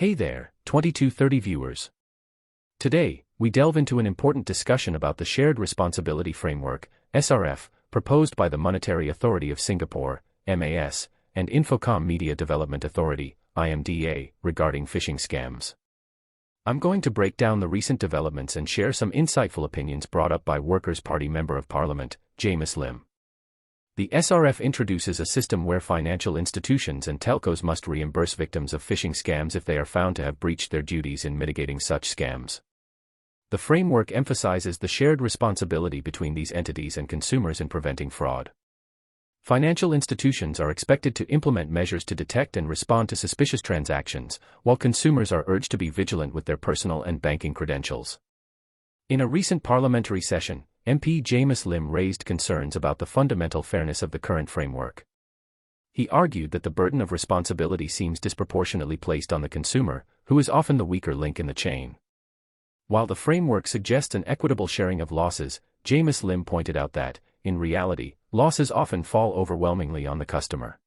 Hey there, 2230 viewers. Today, we delve into an important discussion about the Shared Responsibility Framework, SRF, proposed by the Monetary Authority of Singapore, MAS, and Infocom Media Development Authority, IMDA, regarding phishing scams. I'm going to break down the recent developments and share some insightful opinions brought up by Workers' Party Member of Parliament, Jamus Lim. The SRF introduces a system where financial institutions and telcos must reimburse victims of phishing scams if they are found to have breached their duties in mitigating such scams. The framework emphasizes the shared responsibility between these entities and consumers in preventing fraud. Financial institutions are expected to implement measures to detect and respond to suspicious transactions, while consumers are urged to be vigilant with their personal and banking credentials. In a recent parliamentary session, MP Jamus Lim raised concerns about the fundamental fairness of the current framework. He argued that the burden of responsibility seems disproportionately placed on the consumer, who is often the weaker link in the chain. While the framework suggests an equitable sharing of losses, Jamus Lim pointed out that, in reality, losses often fall overwhelmingly on the customer.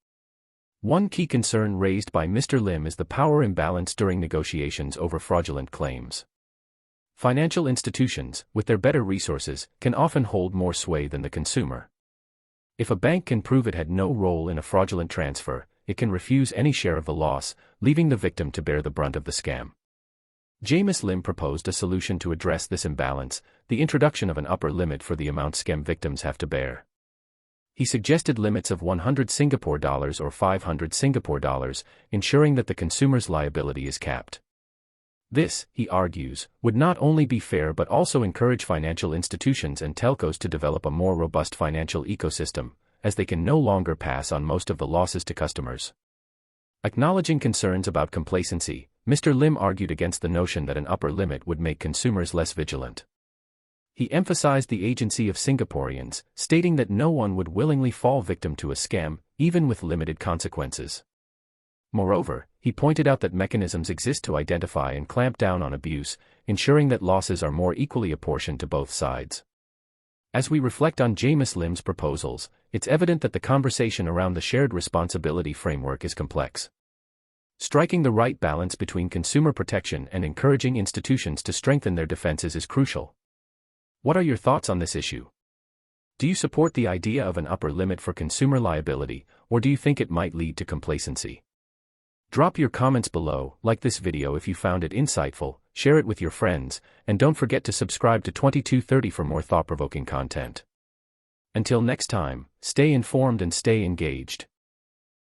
One key concern raised by Mr. Lim is the power imbalance during negotiations over fraudulent claims. Financial institutions, with their better resources, can often hold more sway than the consumer. If a bank can prove it had no role in a fraudulent transfer, it can refuse any share of the loss, leaving the victim to bear the brunt of the scam. Jamus Lim proposed a solution to address this imbalance: the introduction of an upper limit for the amount scam victims have to bear. He suggested limits of 100 Singapore dollars or 500 Singapore dollars, ensuring that the consumer's liability is capped. This, he argues, would not only be fair but also encourage financial institutions and telcos to develop a more robust financial ecosystem, as they can no longer pass on most of the losses to customers. Acknowledging concerns about complacency, Mr. Lim argued against the notion that an upper limit would make consumers less vigilant. He emphasized the agency of Singaporeans, stating that no one would willingly fall victim to a scam, even with limited consequences. Moreover, he pointed out that mechanisms exist to identify and clamp down on abuse, ensuring that losses are more equally apportioned to both sides. As we reflect on Jamus Lim's proposals, it's evident that the conversation around the shared responsibility framework is complex. Striking the right balance between consumer protection and encouraging institutions to strengthen their defenses is crucial. What are your thoughts on this issue? Do you support the idea of an upper limit for consumer liability, or do you think it might lead to complacency? Drop your comments below, like this video if you found it insightful, share it with your friends, and don't forget to subscribe to 2230 for more thought-provoking content. Until next time, stay informed and stay engaged.